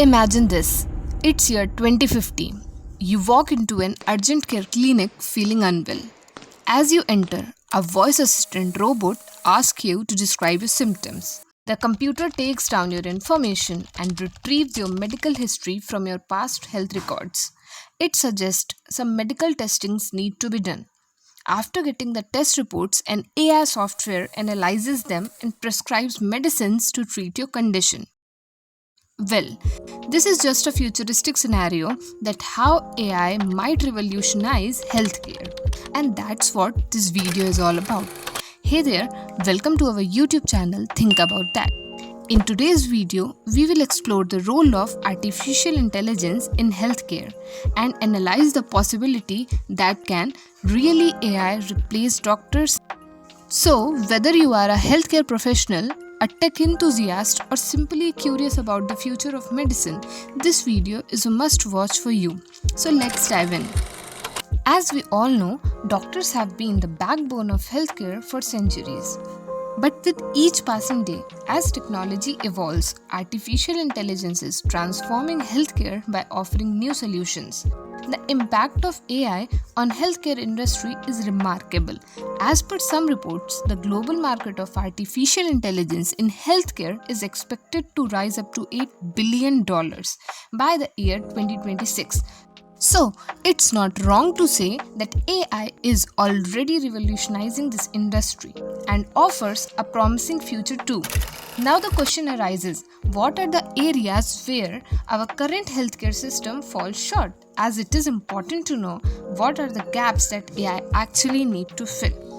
Imagine this. It's year 2050. You walk into an urgent care clinic feeling unwell. As you enter, a voice assistant robot asks you to describe your symptoms. The computer takes down your information and retrieves your medical history from your past health records. It suggests some medical testings need to be done. After getting the test reports, an AI software analyzes them and prescribes medicines to treat your condition. Well, this is just a futuristic scenario that how AI might revolutionize healthcare. And that's what this video is all about. Hey there, welcome to our YouTube channel Think About That. In today's video, we will explore the role of artificial intelligence in healthcare and analyze the possibility that can really AI replace doctors. So, whether you are a healthcare professional, a tech enthusiast, or simply curious about the future of medicine, this video is a must watch for you. So, let's dive in. As we all know, doctors have been the backbone of healthcare for centuries. But with each passing day, as technology evolves, artificial intelligence is transforming healthcare by offering new solutions. The impact of AI on healthcare industry is remarkable. As per some reports, the global market of artificial intelligence in healthcare is expected to rise up to $8 billion by the year 2026. So, it's not wrong to say that AI is already revolutionizing this industry and offers a promising future too. Now the question arises, what are the areas where our current healthcare system falls short? As it is important to know what are the gaps that AI actually need to fill.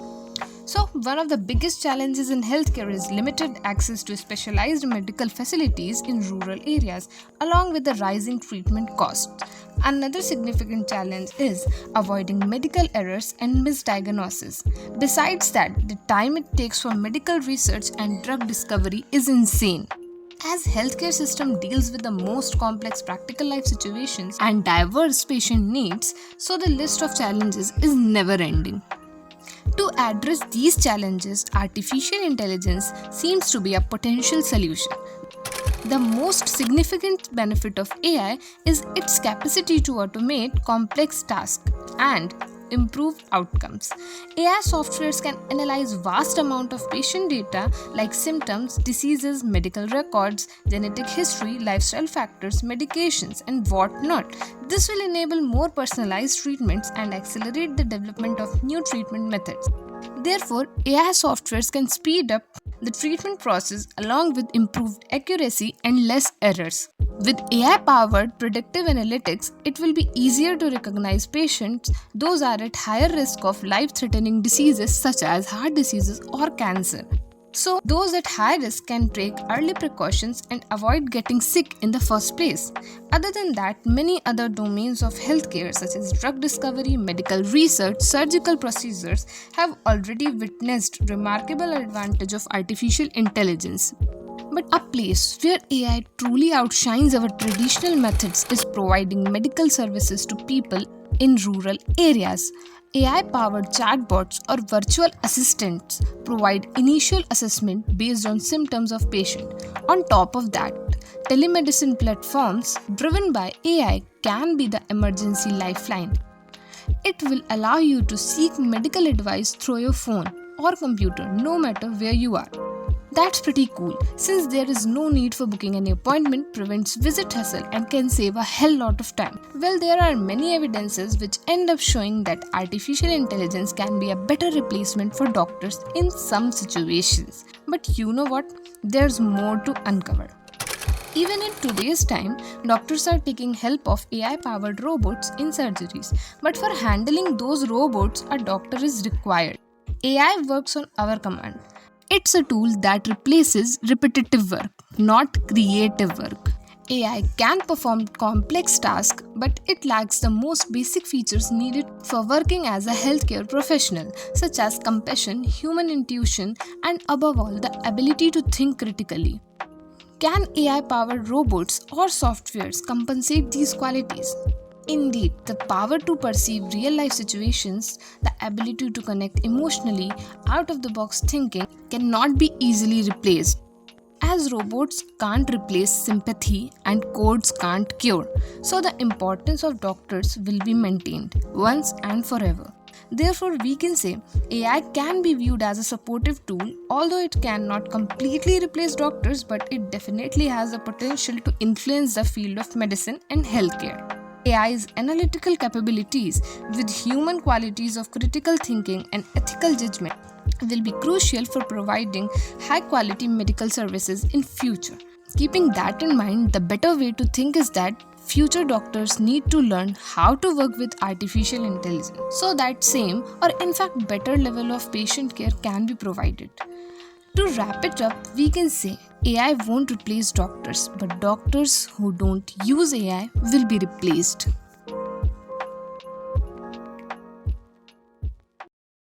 So, one of the biggest challenges in healthcare is limited access to specialized medical facilities in rural areas, along with the rising treatment costs. Another significant challenge is avoiding medical errors and misdiagnosis. Besides that, the time it takes for medical research and drug discovery is insane. As healthcare system deals with the most complex practical life situations and diverse patient needs, so the list of challenges is never ending. To address these challenges, artificial intelligence seems to be a potential solution. The most significant benefit of AI is its capacity to automate complex tasks and improve outcomes. AI softwares can analyze vast amount of patient data like symptoms, diseases, medical records, genetic history, lifestyle factors, medications, and whatnot. This will enable more personalized treatments and accelerate the development of new treatment methods. Therefore, AI softwares can speed up the treatment process along with improved accuracy and less errors. With AI-powered predictive analytics, it will be easier to recognize patients those are at higher risk of life-threatening diseases such as heart diseases or cancer. So, those at high risk can take early precautions and avoid getting sick in the first place. Other than that, many other domains of healthcare such as drug discovery, medical research, surgical procedures have already witnessed remarkable advantage of artificial intelligence. But a place where AI truly outshines our traditional methods is providing medical services to people in rural areas. AI-powered chatbots or virtual assistants provide initial assessment based on symptoms of patient. On top of that, telemedicine platforms driven by AI can be the emergency lifeline. It will allow you to seek medical advice through your phone or computer no matter where you are. That's pretty cool, since there is no need for booking an appointment, prevents visit hassle and can save a hell lot of time. Well, there are many evidences which end up showing that artificial intelligence can be a better replacement for doctors in some situations. But you know what? There's more to uncover. Even in today's time, doctors are taking help of AI-powered robots in surgeries. But for handling those robots, a doctor is required. AI works on our command. It's a tool that replaces repetitive work, not creative work. AI can perform complex tasks, but it lacks the most basic features needed for working as a healthcare professional, such as compassion, human intuition, and above all, the ability to think critically. Can AI-powered robots or softwares compensate these qualities? Indeed, the power to perceive real-life situations, the ability to connect emotionally, out-of-the-box thinking cannot be easily replaced. as robots can't replace sympathy and codes can't cure. So the importance of doctors will be maintained once and forever. Therefore, we can say AI can be viewed as a supportive tool, although it cannot completely replace doctors, but it definitely has the potential to influence the field of medicine and healthcare. AI's analytical capabilities, with human qualities of critical thinking and ethical judgment, will be crucial for providing high quality medical services in future. Keeping that in mind, the better way to think is that future doctors need to learn how to work with artificial intelligence so that same or in fact better level of patient care can be provided. To wrap it up, we can say AI won't replace doctors, but doctors who don't use AI will be replaced.